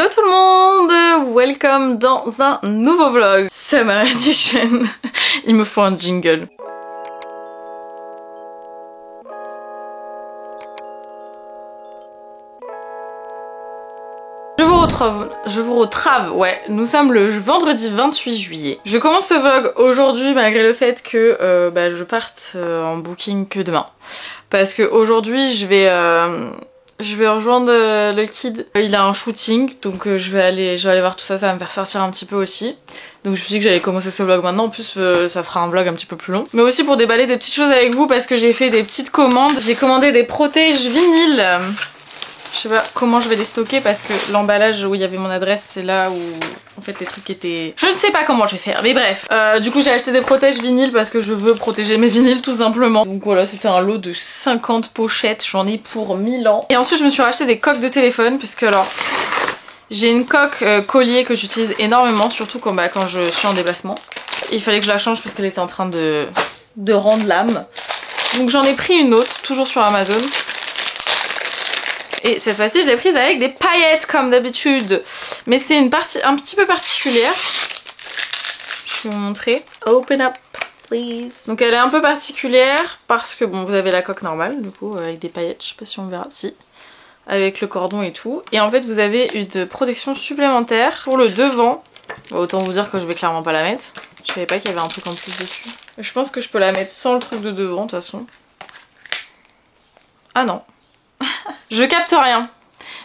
Hello tout le monde, welcome dans un nouveau vlog Summer Edition. Il me faut un jingle. Je vous retrave, ouais, nous sommes le vendredi 28 juillet. Je commence ce vlog aujourd'hui malgré le fait que je parte en booking que demain. Parce que aujourd'hui je vais rejoindre le kid. Il a un shooting, donc je vais aller voir tout ça, ça va me faire sortir un petit peu aussi. Donc je me suis dit que j'allais commencer ce vlog maintenant, en plus ça fera un vlog un petit peu plus long. Mais aussi pour déballer des petites choses avec vous parce que j'ai fait des petites commandes. J'ai commandé des protèges vinyles. Je sais pas comment je vais les stocker parce que l'emballage où il y avait mon adresse, c'est là où en fait les trucs étaient... Je ne sais pas comment je vais faire, mais bref. Du coup j'ai acheté des protèges vinyles parce que je veux protéger mes vinyles tout simplement. Donc voilà, c'était un lot de 50 pochettes, j'en ai pour 1000 ans. Et ensuite je me suis racheté des coques de téléphone parce que alors... J'ai une coque collier que j'utilise énormément, surtout quand je suis en déplacement. Il fallait que je la change parce qu'elle était en train de rendre l'âme. Donc j'en ai pris une autre, toujours sur Amazon. Et cette fois-ci, je l'ai prise avec des paillettes comme d'habitude. Mais c'est une partie un petit peu particulière. Je vais vous montrer. Open up, please. Donc elle est un peu particulière parce que bon, vous avez la coque normale, du coup, avec des paillettes. Je sais pas si on verra, si. Avec le cordon et tout. Et en fait, vous avez une protection supplémentaire pour le devant. Autant vous dire que je vais clairement pas la mettre. Je savais pas qu'il y avait un truc en plus dessus. Je pense que je peux la mettre sans le truc de devant, de toute façon. Ah non. Je capte rien.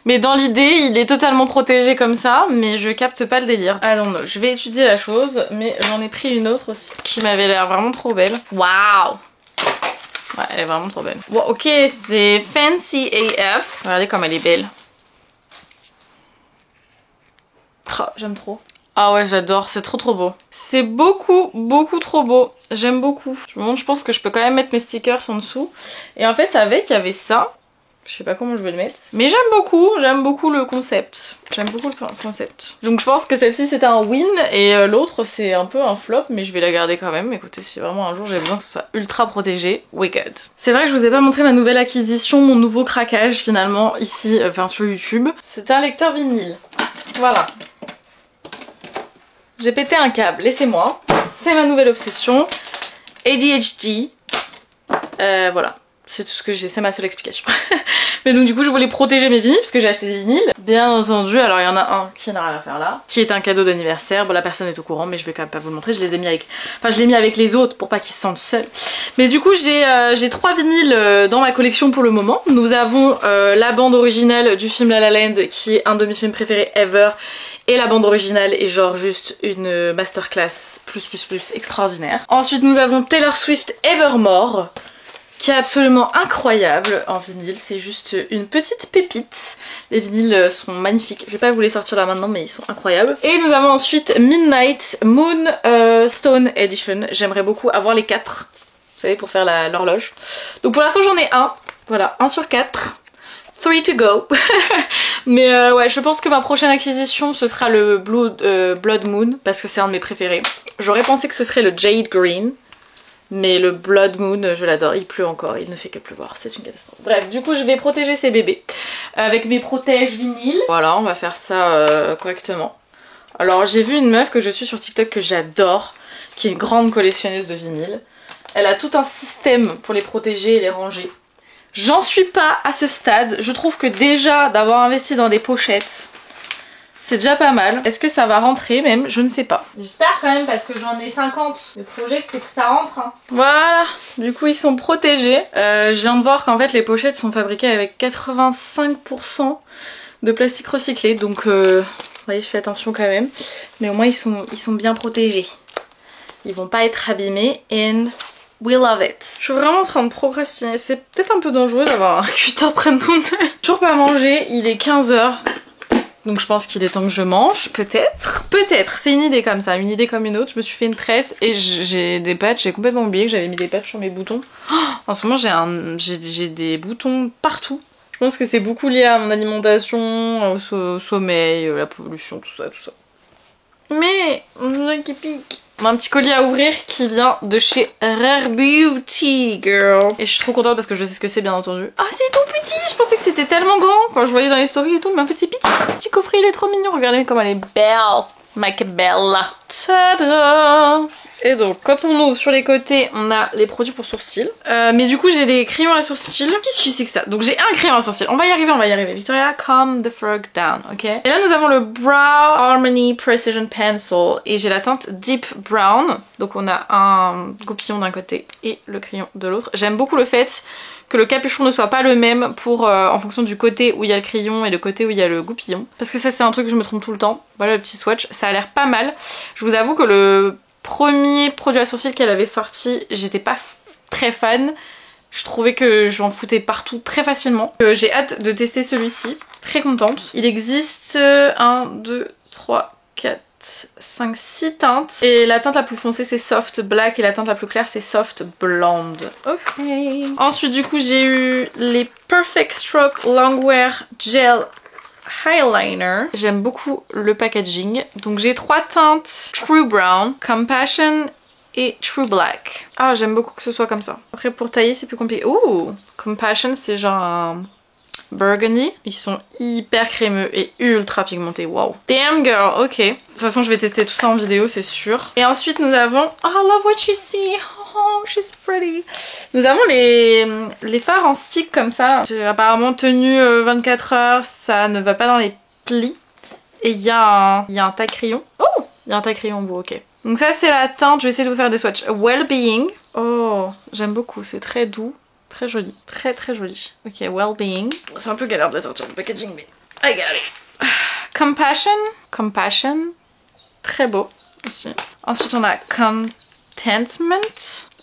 Mais dans l'idée, il est totalement protégé comme ça, mais je capte pas le délire. Allons, je vais étudier la chose, mais j'en ai pris une autre aussi, qui m'avait l'air vraiment trop belle. Waouh! Ouais, elle est vraiment trop belle. Bon, ok, c'est Fancy AF. Regardez comme elle est belle. Oh, j'aime trop. Ah ouais, j'adore, c'est trop beau. C'est beaucoup trop beau. J'aime beaucoup. Je pense que je peux quand même mettre mes stickers en dessous. Et en fait, avec, il y avait ça. Je sais pas comment je vais le mettre. Mais j'aime beaucoup le concept. J'aime beaucoup le concept. Donc je pense que celle-ci c'est un win et l'autre c'est un peu un flop, mais je vais la garder quand même. Écoutez, si vraiment un jour j'ai besoin que ce soit ultra protégé, we good. C'est vrai que je vous ai pas montré ma nouvelle acquisition, mon nouveau craquage finalement ici, sur YouTube. C'est un lecteur vinyle. Voilà. J'ai pété un câble, laissez-moi. C'est ma nouvelle obsession. ADHD. Voilà. C'est tout ce que j'ai, c'est ma seule explication. Mais donc du coup je voulais protéger mes vinyles parce que j'ai acheté des vinyles. Bien entendu, alors il y en a un qui n'a rien à faire là, qui est un cadeau d'anniversaire. Bon, la personne est au courant mais je vais quand même pas vous le montrer. Je les ai mis avec, je l'ai mis avec les autres pour pas qu'ils se sentent seuls. Mais du coup j'ai 3 vinyles dans ma collection pour le moment. Nous avons la bande originale du film La La Land qui est un de mes films préférés ever. Et la bande originale est genre juste une masterclass plus extraordinaire. Ensuite nous avons Taylor Swift Evermore, qui est absolument incroyable en vinyle, c'est juste une petite pépite. Les vinyles sont magnifiques, je vais pas vous les sortir là maintenant mais ils sont incroyables. Et nous avons ensuite Midnight Moon Stone Edition, j'aimerais beaucoup avoir les 4, vous savez, pour faire l'horloge. Donc pour l'instant j'en ai un, voilà, 1 sur 4. 3 to go. Mais ouais, je pense que ma prochaine acquisition ce sera le Blood Moon parce que c'est un de mes préférés. J'aurais pensé que ce serait le Jade Green. Mais le Blood Moon, je l'adore, il pleut encore, il ne fait que pleuvoir, c'est une catastrophe. Bref, du coup je vais protéger ces bébés avec mes protèges vinyles. Voilà, on va faire ça correctement. Alors j'ai vu une meuf que je suis sur TikTok que j'adore, qui est une grande collectionneuse de vinyles. Elle a tout un système pour les protéger et les ranger. J'en suis pas à ce stade, je trouve que déjà d'avoir investi dans des pochettes, c'est déjà pas mal. Est-ce que ça va rentrer même? Je ne sais pas. J'espère quand même parce que j'en ai 50. Le projet c'est que ça rentre. Hein. Voilà. Du coup ils sont protégés. Je viens de voir qu'en fait les pochettes sont fabriquées avec 85% de plastique recyclé. Donc vous voyez, je fais attention quand même. Mais au moins ils sont bien protégés. Ils vont pas être abîmés. And we love it. Je suis vraiment en train de procrastiner. C'est peut-être un peu dangereux d'avoir un cutter près de mon œil. Toujours pas mangé. Il est 15 h. Donc je pense qu'il est temps que je mange, peut-être. Peut-être, c'est une idée comme ça, une idée comme une autre. Je me suis fait une tresse et j'ai des patchs, j'ai complètement oublié que j'avais mis des patchs sur mes boutons. Oh, en ce moment j'ai des boutons partout. Je pense que c'est beaucoup lié à mon alimentation, au sommeil, la pollution, tout ça. Mais, on a qui pique. On a un petit colis à ouvrir qui vient de chez Rare Beauty, girl. Et je suis trop contente parce que je sais ce que c'est, bien entendu. Ah, c'est tout petit. Je pensais que c'était tellement grand quand je voyais dans les stories et tout, mais en fait c'est petit. Petit coffret, il est trop mignon. Regardez comme elle est belle. Make bella. Tada! Et donc, quand on ouvre sur les côtés, on a les produits pour sourcils. Mais du coup, j'ai des crayons à sourcils. Qu'est-ce que c'est que ça? Donc, j'ai un crayon à sourcils. On va y arriver, on va y arriver. Victoria, calm the frog down, ok? Et là, nous avons le Brow Harmony Precision Pencil. Et j'ai la teinte Deep Brown. Donc, on a un goupillon d'un côté et le crayon de l'autre. J'aime beaucoup le fait que le capuchon ne soit pas le même pour en fonction du côté où il y a le crayon et le côté où il y a le goupillon. Parce que ça, c'est un truc que je me trompe tout le temps. Voilà le petit swatch. Ça a l'air pas mal. Je vous avoue que le premier produit à sourcils qu'elle avait sorti, j'étais pas très fan. Je trouvais que j'en foutais partout très facilement. J'ai hâte de tester celui-ci. Très contente. Il existe 1, 2, 3, 4, 5, 6 teintes. Et la teinte la plus foncée c'est Soft Black et la teinte la plus claire c'est Soft Blonde. Ok. Ensuite du coup j'ai eu les Perfect Stroke Longwear Gel Eyeliner. J'aime beaucoup le packaging. Donc j'ai 3 teintes True Brown, Compassion et True Black. Ah, j'aime beaucoup que ce soit comme ça. Après pour tailler c'est plus compliqué. Ouh, Compassion c'est genre un burgundy. Ils sont hyper crémeux et ultra pigmentés. Wow. Damn girl, ok. De toute façon je vais tester tout ça en vidéo c'est sûr. Et ensuite nous avons oh, I love what you see. Oh, she's pretty. Nous avons les fards en stick comme ça. J'ai apparemment tenu 24 heures, ça ne va pas dans les plis. Et il y a un taille-crayon. Oh, il y a un taille-crayon beau, ok. Donc ça c'est la teinte, je vais essayer de vous faire des swatchs. Well-being. Oh, j'aime beaucoup, c'est très doux, très joli. Très très joli. Ok, well-being. C'est un peu galère de la sortir du packaging, mais I got it. Compassion. Compassion. Très beau aussi. Ensuite on a Contentment.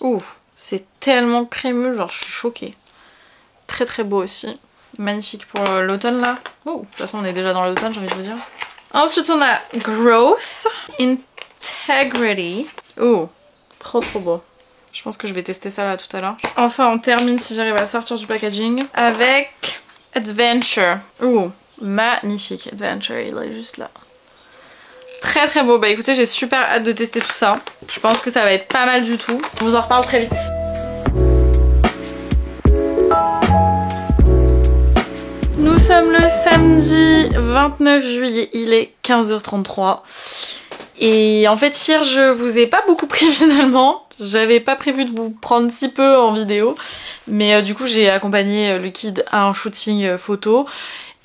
Ouh, c'est tellement crémeux, genre je suis choquée. Très très beau aussi. Magnifique pour l'automne là. Oh, de toute façon on est déjà dans l'automne, j'ai envie de vous dire. Ensuite on a Growth Integrity. Oh, trop trop beau. Je pense que je vais tester ça là tout à l'heure. Enfin on termine si j'arrive à sortir du packaging avec Adventure. Oh, magnifique. Adventure, il est juste là. Très très beau. Bah écoutez, j'ai super hâte de tester tout ça. Je pense que ça va être pas mal du tout. Je vous en reparle très vite. Nous sommes le samedi 29 juillet, il est 15h33. Et en fait hier je vous ai pas beaucoup pris finalement. J'avais pas prévu de vous prendre si peu en vidéo. Mais du coup j'ai accompagné le kid à un shooting photo.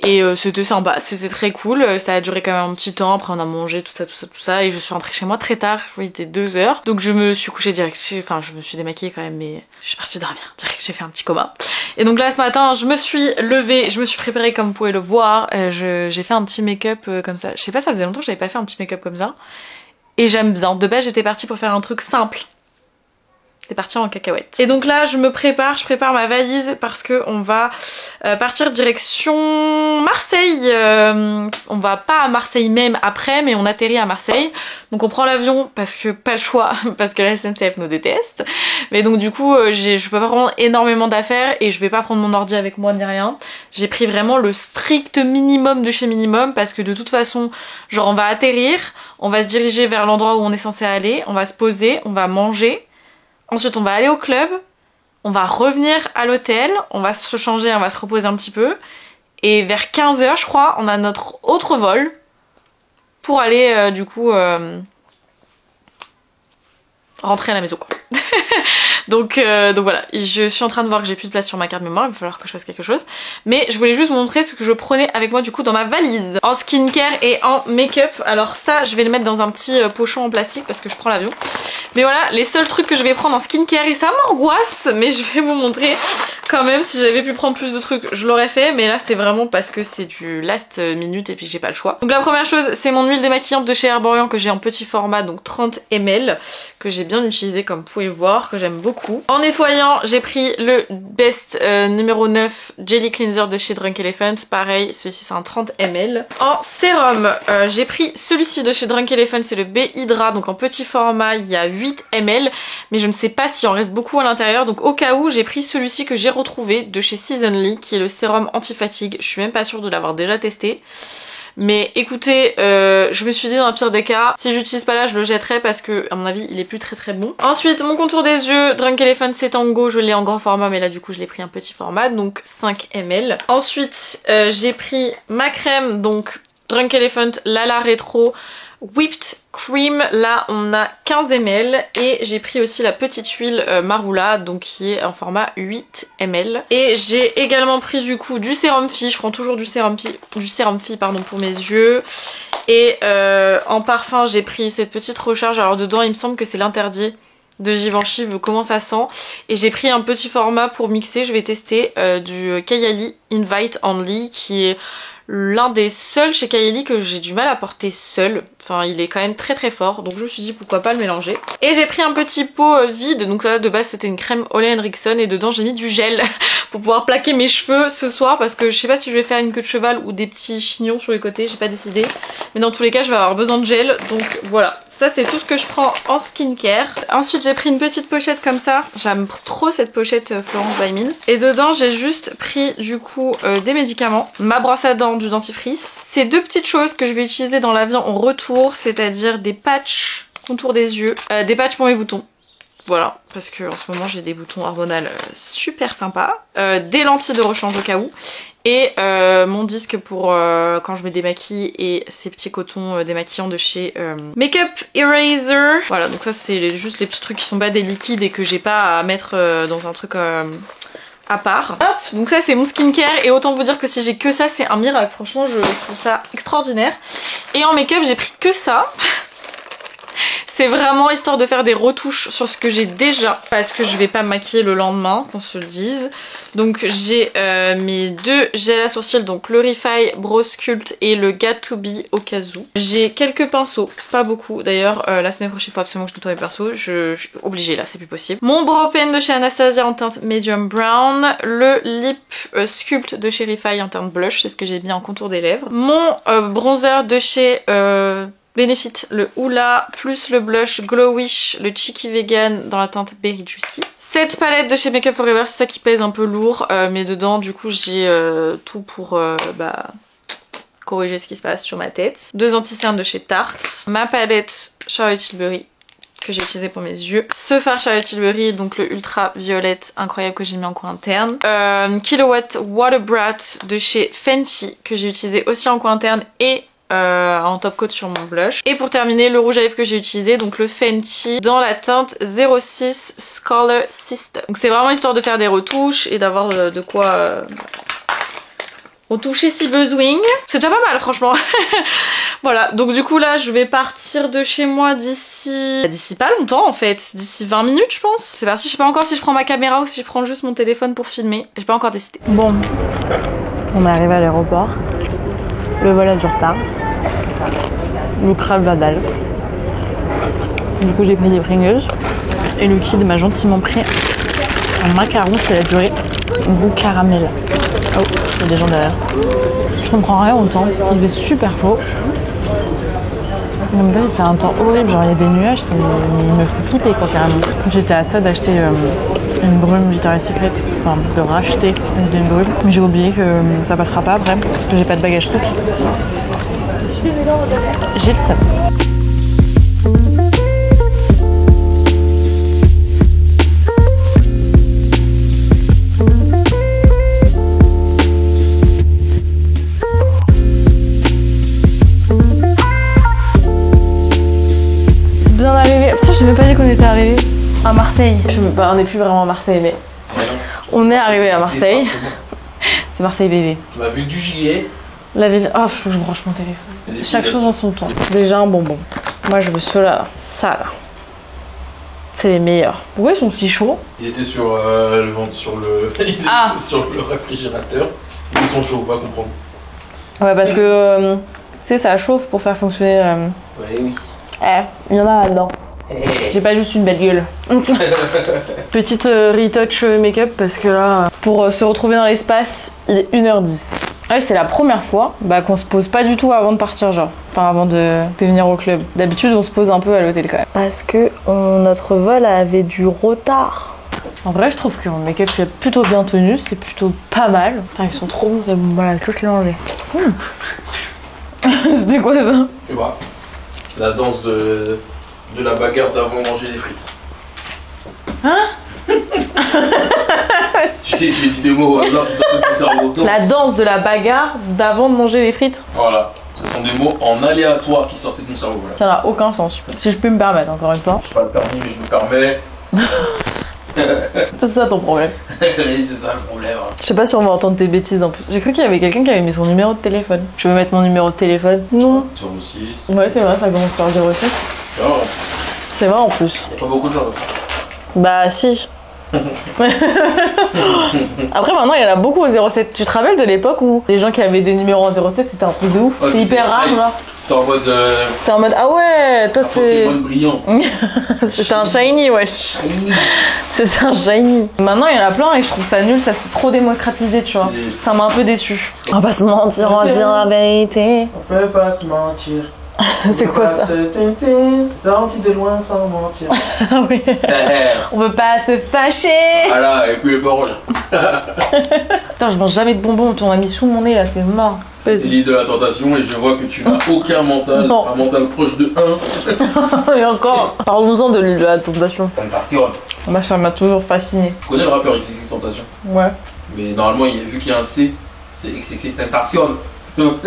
Et c'était sympa, c'était très cool, ça a duré quand même un petit temps, après on a mangé tout ça, et je suis rentrée chez moi très tard, il était 2h, donc je me suis couchée direct, enfin je me suis démaquillée quand même, mais je suis partie dormir, direct, j'ai fait un petit coma. Et donc là ce matin, je me suis levée, je me suis préparée comme vous pouvez le voir, j'ai fait un petit make-up comme ça, je sais pas, ça faisait longtemps que j'avais pas fait un petit make-up comme ça, et j'aime bien, de base j'étais partie pour faire un truc simple. C'est parti en cacahuète. Et donc là je prépare ma valise parce que on va partir direction Marseille. On va pas à Marseille même après, mais on atterrit à Marseille. Donc on prend l'avion parce que pas le choix, parce que la SNCF nous déteste. Mais donc du coup je peux pas prendre énormément d'affaires et je vais pas prendre mon ordi avec moi ni rien. J'ai pris vraiment le strict minimum de chez minimum parce que de toute façon genre on va atterrir, on va se diriger vers l'endroit où on est censé aller, on va se poser, on va manger. Ensuite on va aller au club, on va revenir à l'hôtel, on va se changer, on va se reposer un petit peu. Et vers 15h je crois, on a notre autre vol pour aller du coup rentrer à la maison quoi. donc voilà, je suis en train de voir que j'ai plus de place sur ma carte mémoire, il va falloir que je fasse quelque chose. Mais je voulais juste vous montrer ce que je prenais avec moi du coup dans ma valise. En skincare et en make-up, alors ça je vais le mettre dans un petit pochon en plastique parce que je prends l'avion. Mais voilà, les seuls trucs que je vais prendre en skincare, et ça m'angoisse, mais je vais vous montrer quand même. Si j'avais pu prendre plus de trucs, je l'aurais fait, mais là c'est vraiment parce que c'est du last minute et puis j'ai pas le choix. Donc la première chose, c'est mon huile démaquillante de chez Herborian que j'ai en petit format, donc 30 ml, que j'ai bien utilisé comme vous pouvez le voir, que j'aime beaucoup. En nettoyant, j'ai pris le Best numéro 9 Jelly Cleanser de chez Drunk Elephant, pareil, celui-ci c'est un 30 ml. En sérum, j'ai pris celui-ci de chez Drunk Elephant, c'est le B Hydra, donc en petit format, il y a 8 ml, mais je ne sais pas s'il en reste beaucoup à l'intérieur, donc au cas où, j'ai pris celui-ci que j'ai retrouvé de chez Seasonly, qui est le sérum anti-fatigue. Je suis même pas sûre de l'avoir déjà testé. Mais écoutez, je me suis dit dans le pire des cas, si j'utilise pas là, je le jetterai parce que à mon avis, il est plus très bon. Ensuite, mon contour des yeux, Drunk Elephant c'est Tango, je l'ai en grand format, mais là du coup je l'ai pris un petit format, donc 5 ml. Ensuite, j'ai pris ma crème, donc Drunk Elephant Lala Retro Whipped Cream, là on a 15 ml et j'ai pris aussi la petite huile Marula, donc qui est en format 8 ml. Et j'ai également pris du coup du sérum Phi, je prends toujours du sérum Phi pardon, pour mes yeux. Et en parfum j'ai pris cette petite recharge, alors dedans il me semble que c'est l'interdit de Givenchy, comment ça sent. Et j'ai pris un petit format pour mixer, je vais tester du Kayali Invite Only qui est l'un des seuls chez Kylie que j'ai du mal à porter seul. Enfin, il est quand même très fort, donc je me suis dit pourquoi pas le mélanger. Et j'ai pris un petit pot vide, donc ça de base c'était une crème Ole Henriksen et dedans j'ai mis du gel pour pouvoir plaquer mes cheveux ce soir parce que je sais pas si je vais faire une queue de cheval ou des petits chignons sur les côtés, j'ai pas décidé. Mais dans tous les cas je vais avoir besoin de gel, donc voilà. Ça c'est tout ce que je prends en skincare. Ensuite j'ai pris une petite pochette comme ça, j'aime trop cette pochette Florence by Mills. Et dedans j'ai juste pris du coup des médicaments, ma brosse à dents, du dentifrice. Ces deux petites choses que je vais utiliser dans l'avion en retour, c'est-à-dire des patchs contour des yeux, des patchs pour mes boutons. Voilà, parce que en ce moment j'ai des boutons hormonaux super sympas, des lentilles de rechange au cas où, et mon disque pour quand je me démaquille et ces petits cotons démaquillants de chez Makeup Eraser. Voilà, donc ça c'est juste les petits trucs qui sont pas des liquides et que j'ai pas à mettre dans un truc à part. Hop, donc ça c'est mon skincare et autant vous dire que si j'ai que ça c'est un miracle, franchement je trouve ça extraordinaire. Et en make-up j'ai pris que ça. C'est vraiment histoire de faire des retouches sur ce que j'ai déjà parce que je vais pas me maquiller le lendemain, qu'on se le dise. Donc j'ai mes deux gels à sourcils, donc le Refy Brow Sculpt et le Got To Be au cas où. J'ai quelques pinceaux, pas beaucoup d'ailleurs, la semaine prochaine il faut absolument que je nettoie mes pinceaux, je suis obligée là, c'est plus possible. Mon brow pen de chez Anastasia en teinte medium brown, le lip sculpt de chez Refy en teinte blush, c'est ce que j'ai mis en contour des lèvres. Mon bronzer de chez Benefit, le Hoola, plus le blush Glowish, le Cheeky Vegan dans la teinte Berry Juicy. Cette palette de chez Makeup Forever, c'est ça qui pèse un peu lourd, mais dedans du coup j'ai tout pour corriger ce qui se passe sur ma tête. Deux anti-cernes de chez Tarte, ma palette Charlotte Tilbury que j'ai utilisé pour mes yeux. Ce fard Charlotte Tilbury, donc le ultra violette incroyable que j'ai mis en coin interne. Kilowatt Water Brat de chez Fenty que j'ai utilisé aussi en coin interne et en top coat sur mon blush. Et pour terminer, le rouge à lèvres que j'ai utilisé, donc le Fenty dans la teinte 06 Scholar Sister. Donc c'est vraiment histoire de faire des retouches et d'avoir de quoi retoucher si besoin. C'est déjà pas mal franchement. Voilà, donc du coup là je vais partir de chez moi d'ici pas longtemps en fait, d'ici 20 minutes je pense. C'est parti, je sais pas encore si je prends ma caméra ou si je prends juste mon téléphone pour filmer. J'ai pas encore décidé. Bon, on est arrivé à l'aéroport. Le vol a du retard. Le crâne va dalle. Du coup j'ai pris des Pringles. Et le kid m'a gentiment pris un macaron qui a duré un goût caramel. Oh, il y a des gens derrière. Je comprends rien au temps. Il fait super chaud. En même temps il fait un temps horrible, genre il y a des nuages, il me fait flipper quoi carrément. J'étais à ça d'acheter une brume Victoria's Secret, enfin de racheter une brume, mais j'ai oublié que ça passera pas après parce que j'ai pas de bagage soute. J'ai le seum. Bien arrivé. Putain, je sais même pas dit qu'on était arrivé à Marseille. Je sais même pas, on n'est plus vraiment à Marseille, mais on est arrivé à Marseille. C'est Marseille bébé. La ville du gilet. La ville. Oh, faut que je branche mon téléphone. Chaque chose en son temps. Déjà un bonbon. Moi, je veux ceux-là, là. Ça, là. C'est les meilleurs. Pourquoi ils sont si chauds? Ils étaient sur le sur le réfrigérateur. Ils sont chauds, va comprendre. Ouais, parce que tu sais, ça chauffe pour faire fonctionner. Ouais, oui. Il y en a là-dedans. J'ai pas juste une belle gueule. Petite retouch make-up parce que là, pour se retrouver dans l'espace, il est 1h10. Ouais, c'est la première fois qu'on se pose pas du tout avant de partir, genre. Enfin, avant de venir au club. D'habitude, on se pose un peu à l'hôtel quand même. Parce que notre vol avait du retard. En vrai, je trouve que mon make-up est plutôt bien tenu, c'est plutôt pas mal. Putain, ils sont trop bons, ça me voilà, tous les manger. C'était quoi ça? Tu vois, la danse de la bagarre d'avant de manger les frites. Hein? J'ai dit des mots au hasard qui sortent de mon cerveau. La danse de la bagarre d'avant de manger les frites? Voilà, ce sont des mots en aléatoire qui sortaient de mon cerveau. Voilà. Ça n'a aucun sens. Si je peux me permettre, encore une fois. Je pas le permis, mais je me permets. C'est ça ton problème. Oui, c'est ça le problème. Je sais pas si on va entendre tes bêtises en plus. J'ai cru qu'il y avait quelqu'un qui avait mis son numéro de téléphone. Je veux mettre mon numéro de téléphone? Non. 06. Ouais, c'est vrai, ça commence par 06. Alors, C'est vrai en plus. y a pas beaucoup de gens là. Bah si. Après maintenant il y en a beaucoup au 07. Tu te rappelles de l'époque où les gens qui avaient des numéros en 07 c'était un truc de ouf? Ah, C'est hyper rare genre. C'était en mode. C'était en mode ah ouais toi t'es... Pokémon brillant. C'était un shiny wesh. C'est un shiny. Maintenant il y en a plein et je trouve ça nul, ça s'est trop démocratisé tu vois. Ça m'a un peu déçu. On va pas se mentir, on va se dire la vérité. On peut pas se mentir. C'est quoi ça? Se tenter, sorti de loin sans mentir. Ah oui. On peut pas se fâcher. Voilà, et puis les paroles. Putain je mange jamais de bonbons, on a mis sous mon nez là, c'est mort. C'était l'idée de la tentation et je vois que tu n'as aucun mental, Non. un mental proche de 1. Et encore, parlons-en de l'île de la tentation. Tentation. Moi ça m'a toujours fasciné. Tu connais le rappeur XXX Tentation? Ouais. Mais normalement, vu qu'il y a un C, c'est XXX Tentation. Tentation.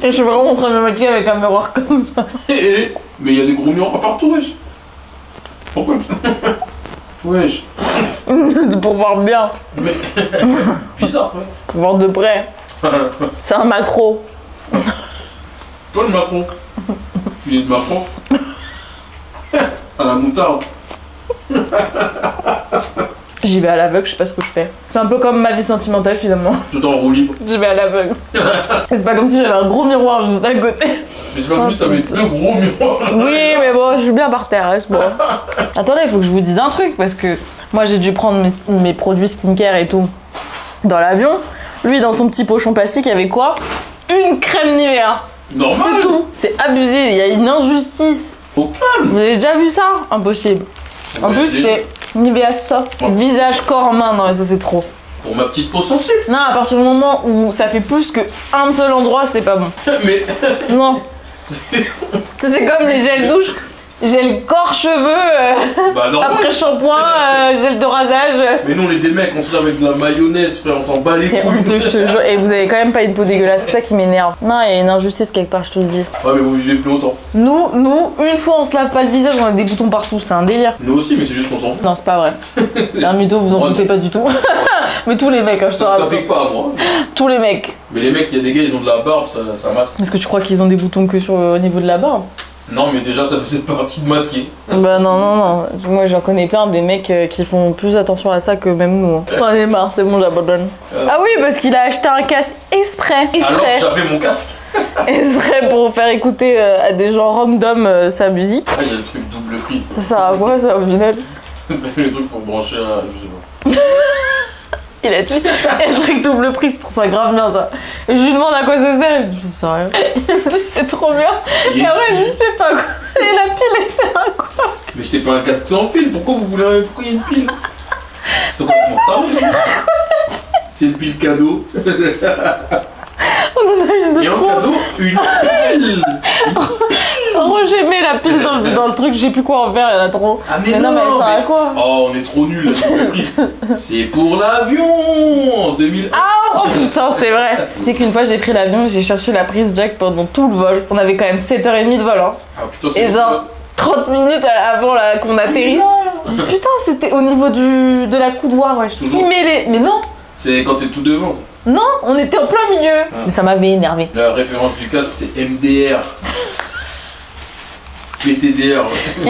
Et je suis vraiment en train de me maquiller avec un miroir comme ça. Mais il y a des gros miroirs partout, wesh. Pourquoi? Wesh. Pour voir bien, Bizarre, ça. pour voir de près. C'est un macro. Toi, le Macron. Filet de Macron. À la moutarde. J'y vais à l'aveugle, je sais pas ce que je fais. C'est un peu comme ma vie sentimentale finalement. Tout en roue libre. J'y vais à l'aveugle. C'est pas comme si j'avais un gros miroir juste à côté. Mais c'est pas comme si t'avais deux gros miroirs. Oui, mais bon, je suis bien par terre, c'est bon. Attendez, il faut que je vous dise un truc parce que moi j'ai dû prendre mes produits skincare et tout dans l'avion. Lui, dans son petit pochon plastique, il y avait quoi? Une crème Nivea. Normal. C'est tout. C'est abusé, il y a une injustice. Au calme. Vous avez déjà vu ça? Impossible. En Ouais, plus, c'est Nivea Soft, visage, corps, main. Non, mais ça c'est trop. Pour ma petite peau sensible. Non, à partir du moment où ça fait plus qu'un seul endroit, c'est pas bon. Mais. Non. C'est comme les gels douche, gel corps, cheveux, Bah non. après shampoing, gel de rasage. Mais nous, on est des mecs, on se lave avec de la mayonnaise, frère, on s'en bat les couilles. C'est honteux, je te jure. Et vous avez quand même pas une peau dégueulasse, c'est ça qui m'énerve. Non, il y a une injustice quelque part, je te le dis. Ouais, mais vous vivez plus longtemps. Nous, une fois on se lave pas le visage, on a des boutons partout, c'est un délire. Nous aussi, mais c'est juste qu'on s'en fout. Non, c'est pas vrai. Un mytho, vous en Moi, foutez non. pas du tout. Mais tous les mecs, hein, je te Ça rassure. pique pas à moi. Tous les mecs. Mais les mecs, il y a des gars, ils ont de la barbe, ça masque. Est-ce que tu crois qu'ils ont des boutons que au niveau de la barbe? Non, mais déjà, ça faisait partie de masquer. Bah non. Moi j'en connais plein des mecs qui font plus attention à ça que même nous. Hein. J'en ai marre, c'est bon, j'abandonne. Ah oui, parce qu'il a acheté un casque exprès. Alors, j'avais mon casque. Exprès pour faire écouter à des gens random sa musique. Ah, il y a le truc double prise. Ça sert à quoi ça au final? C'est le truc pour brancher à. Je sais pas. Il a dit, le truc double prise, je trouve ça grave bien ça. Et je lui demande à quoi ça sert, il me dit, je sais rien. Il me dit c'est trop bien. Et après il dit je sais pas quoi. Et la pile elle sert à quoi? Mais c'est pas un casque sans fil, pourquoi vous voulez. Pourquoi il y a une pile? C'est complètement taré. C'est une pile cadeau. On en a une de Et en trop. cadeau, une pile. Roger met la pile dans le truc, je sais plus quoi en faire, il y en a trop. Ah mais non, mais elle sert à quoi? Oh, on est trop nuls, la double prise. C'est pour l'avion 2000. Ah oh putain, c'est vrai. Tu sais qu'une fois j'ai pris l'avion, j'ai cherché la prise jack pendant tout le vol. On avait quand même 7h30 de vol, hein. Ah putain, c'est Et genre 30 minutes avant qu'on atterrisse. J'ai dit putain, c'était au niveau de la coudoir, ouais. Toujours. Qui met les. Mais non, C'est quand t'es tout devant. Ça. non, on était en plein milieu. Mais ça m'avait énervé. La référence du casque, c'est MDR. PTDR.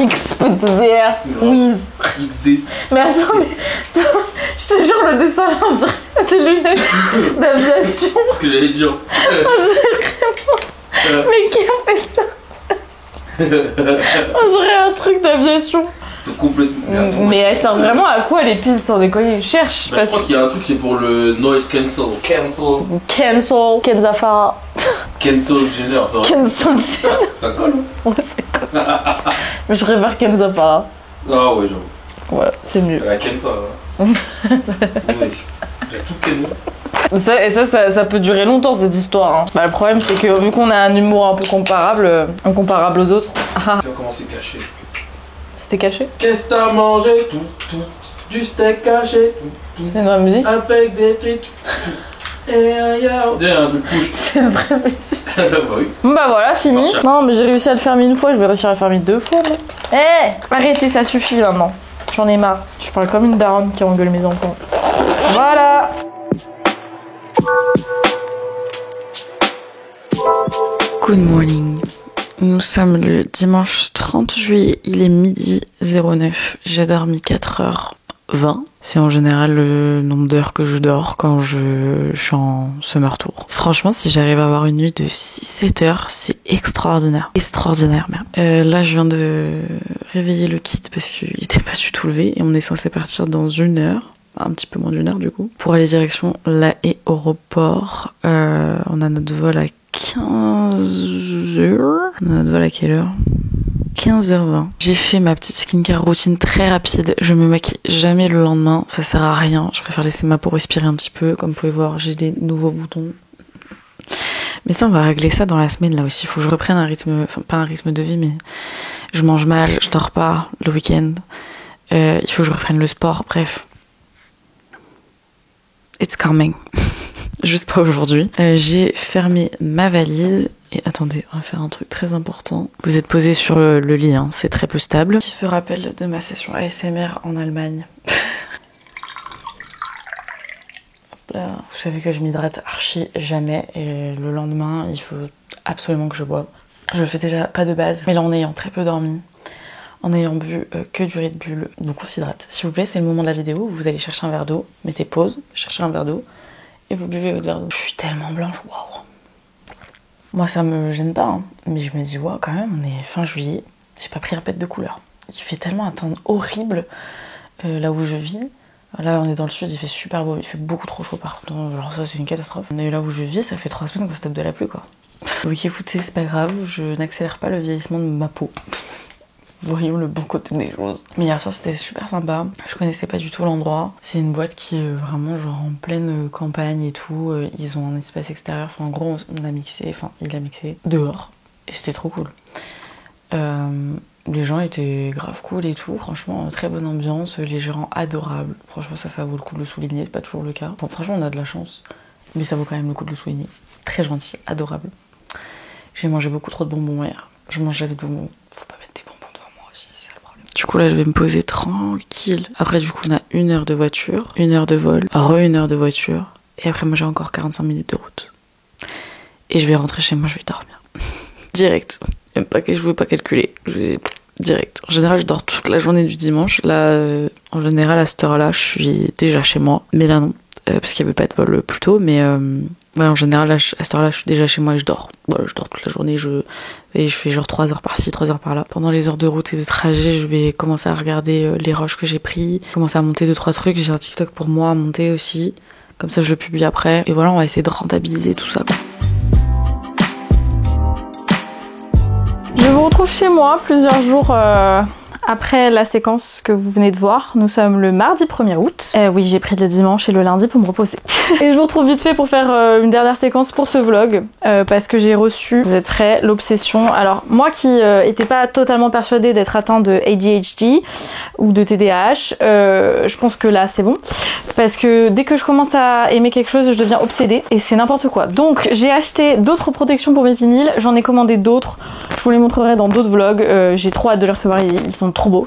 XPTDR, Wiz. XD. Mais attends, je te jure, le dessin là, on dirait des lunettes d'aviation. C'est ce que j'allais dire. On dirait vraiment. Mais qui a fait ça? On dirait un truc d'aviation. C'est complètement. Mais elle sert vraiment à quoi les piles sans déconner? Je cherche. Bah, je crois qu'il y a un truc, c'est pour le noise cancel. Cancel, Kenzafara. Cancel Jenner, ça va. Cancel. Ça colle. Ouais, c'est cool. Mais je préfère Kenzafara. Ah ouais, j'avoue. Ouais, c'est mieux. La Ken, ça va. Oui, j'ai tout Ken. Ça peut durer longtemps cette histoire. Hein. Bah, le problème c'est que vu qu'on a un humour un peu comparable, incomparable aux autres. Tu vas commencer caché. C'était caché? Qu'est-ce que t'as mangé? Du steak caché. C'est une vraie musique? Avec des frites. Et un yaourt. Il y a un truc couche. C'est une vraie musique. Bah oui. Bon bah voilà, fini. Non mais j'ai réussi à le fermer une fois, je vais réussir à le fermer 2 fois. Arrêtez, ça suffit maintenant. J'en ai marre. Je parle comme une daronne qui engueule mes enfants. Voilà. Good morning. Nous sommes le dimanche 30 juillet, il est midi 09. J'ai dormi 4h20. C'est en général le nombre d'heures que je dors quand je suis en summer tour. Franchement, si j'arrive à avoir une nuit de 6-7 heures, c'est extraordinaire. Extraordinaire même. Là, je viens de réveiller le kid parce qu'il était pas du tout levé et on est censé partir dans 1 heure. Un petit peu moins d'1 heure du coup. Pour aller direction l'aéroport. On a notre vol à 15h. On a notre vol à quelle heure? 15h20. J'ai fait ma petite skincare routine très rapide. Je me maquille jamais le lendemain. Ça sert à rien. Je préfère laisser ma peau respirer un petit peu. Comme vous pouvez voir, j'ai des nouveaux boutons. Mais ça, on va régler ça dans la semaine là aussi. Il faut que je reprenne un rythme, enfin pas un rythme de vie, mais je mange mal, je dors pas le week-end. Il faut que je reprenne le sport. Bref. It's coming. Juste pas aujourd'hui. J'ai fermé ma valise. Et attendez, on va faire un truc très important. Vous êtes posé sur le lit, hein, c'est très peu stable. Qui se rappelle de ma session ASMR en Allemagne. Hop là. Vous savez que je m'hydrate archi jamais. Et le lendemain, il faut absolument que je boive. Je fais déjà pas de base. Mais là, en ayant très peu dormi, en ayant bu que du Red Bull, donc on s'hydrate. S'il vous plaît, c'est le moment de la vidéo où vous allez chercher un verre d'eau, mettez pause, cherchez un verre d'eau, et vous buvez votre verre d'eau. Je suis tellement blanche, waouh. Moi, ça me gêne pas, hein. Mais je me dis, waouh, quand même, on est fin juillet, j'ai pas pris repète de couleur. Il fait tellement un temps horrible là où je vis. Là, on est dans le sud, il fait super beau, il fait beaucoup trop chaud par contre, genre ça, c'est une catastrophe. Mais là où je vis, ça fait 3 semaines qu'on se tape de la pluie, quoi. Donc écoutez, c'est pas grave, je n'accélère pas le vieillissement de ma peau. Voyons le bon côté des choses. Mais hier soir c'était super sympa. Je connaissais pas du tout l'endroit. C'est une boîte qui est vraiment genre en pleine campagne et tout. Ils ont un espace extérieur. Enfin en gros on a mixé, enfin il a mixé dehors. Et c'était trop cool. Les gens étaient grave cool et tout. Franchement très bonne ambiance. Les gérants adorables. Franchement ça vaut le coup de le souligner. C'est pas toujours le cas. Bon franchement on a de la chance. Mais ça vaut quand même le coup de le souligner. Très gentil, adorable. J'ai mangé beaucoup trop de bonbons hier. Je mange jamais de bonbons. Faut pas mettre des bonbons devant moi aussi, c'est ça le problème. Du coup là je vais me poser tranquille. Après du coup on a 1 heure de voiture, 1 heure de vol, 1 heure de voiture. Et après moi j'ai encore 45 minutes de route. Et je vais rentrer chez moi, je vais dormir. Direct. Même pas que je voulais pas calculer. Je vais direct. En général je dors toute la journée du dimanche. Là en général à cette heure là je suis déjà chez moi. Mais là non. Parce qu'il n'y avait pas de vol plus tôt. Mais ouais, en général là, à cette heure là je suis déjà chez moi et je dors. Voilà, je dors toute la journée. Et je fais genre 3 heures par-ci, 3 heures par-là. Pendant les heures de route et de trajet, je vais commencer à regarder les rushs que j'ai pris, commencer à monter 2-3 trucs. J'ai un TikTok pour moi à monter aussi. Comme ça, je le publie après. Et voilà, on va essayer de rentabiliser tout ça. Je vous retrouve chez moi plusieurs jours après la séquence que vous venez de voir. Nous sommes le mardi 1er août. Oui, j'ai pris le dimanche et le lundi pour me reposer. Et je vous retrouve vite fait pour faire une dernière séquence pour ce vlog. Parce que j'ai reçu, vous êtes prêts, l'obsession. Alors, moi qui n'étais pas totalement persuadée d'être atteinte de ADHD ou de TDAH, je pense que là, c'est bon. Parce que dès que je commence à aimer quelque chose, je deviens obsédée. Et c'est n'importe quoi. Donc, j'ai acheté d'autres protections pour mes vinyles. J'en ai commandé d'autres. Je vous les montrerai dans d'autres vlogs. J'ai trop hâte de les recevoir. Ils sont trop beaux.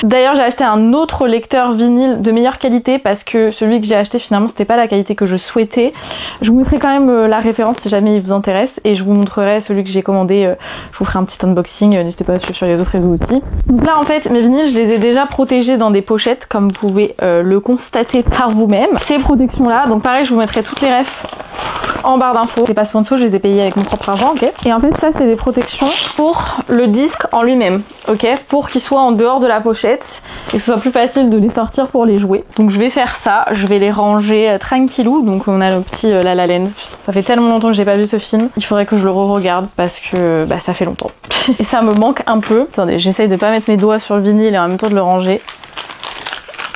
D'ailleurs j'ai acheté un autre lecteur vinyle de meilleure qualité parce que celui que j'ai acheté finalement c'était pas la qualité que je souhaitais. Je vous mettrai quand même la référence si jamais il vous intéresse et je vous montrerai celui que j'ai commandé. Je vous ferai un petit unboxing, n'hésitez pas à suivre sur les autres réseaux aussi. Donc là en fait mes vinyles je les ai déjà protégés dans des pochettes comme vous pouvez le constater par vous-même. Ces protections là, donc pareil je vous mettrai toutes les refs en barre d'infos. C'est pas sponsor, je les ai payées avec mon propre argent, ok. Et en fait ça c'est des protections pour le disque en lui-même, ok, pour qu'il soit en dehors de la pochette et que ce soit plus facile de les sortir pour les jouer. Donc je vais faire ça, je vais les ranger tranquillou. Donc on a le petit La La Land. Putain, ça fait tellement longtemps que j'ai pas vu ce film. Il faudrait que je le re-regarde parce que bah, ça fait longtemps. Et ça me manque un peu. Attendez, j'essaye de pas mettre mes doigts sur le vinyle et en même temps de le ranger.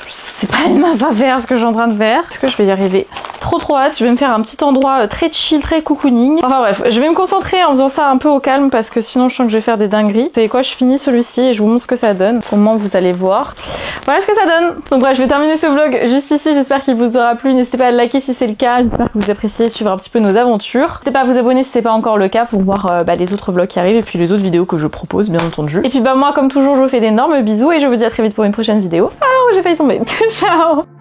C'est pas une mince affaire ce que je suis en train de faire. Est-ce que je vais y arriver? trop hâte. Je vais me faire un petit endroit très chill, très cocooning. Enfin bref, je vais me concentrer en faisant ça un peu au calme parce que sinon je sens que je vais faire des dingueries. Vous savez quoi, je finis celui-ci et je vous montre ce que ça donne. Au moment où vous allez voir. Voilà ce que ça donne. Donc bref, je vais terminer ce vlog juste ici. J'espère qu'il vous aura plu. N'hésitez pas à le liker si c'est le cas. J'espère que vous appréciez et suivre un petit peu nos aventures. N'hésitez pas à vous abonner si c'est pas encore le cas pour voir les autres vlogs qui arrivent et puis les autres vidéos que je propose bien entendu. Et puis moi comme toujours je vous fais d'énormes bisous et je vous dis à très vite pour une prochaine vidéo. Ah, j'ai failli tomber. Ciao.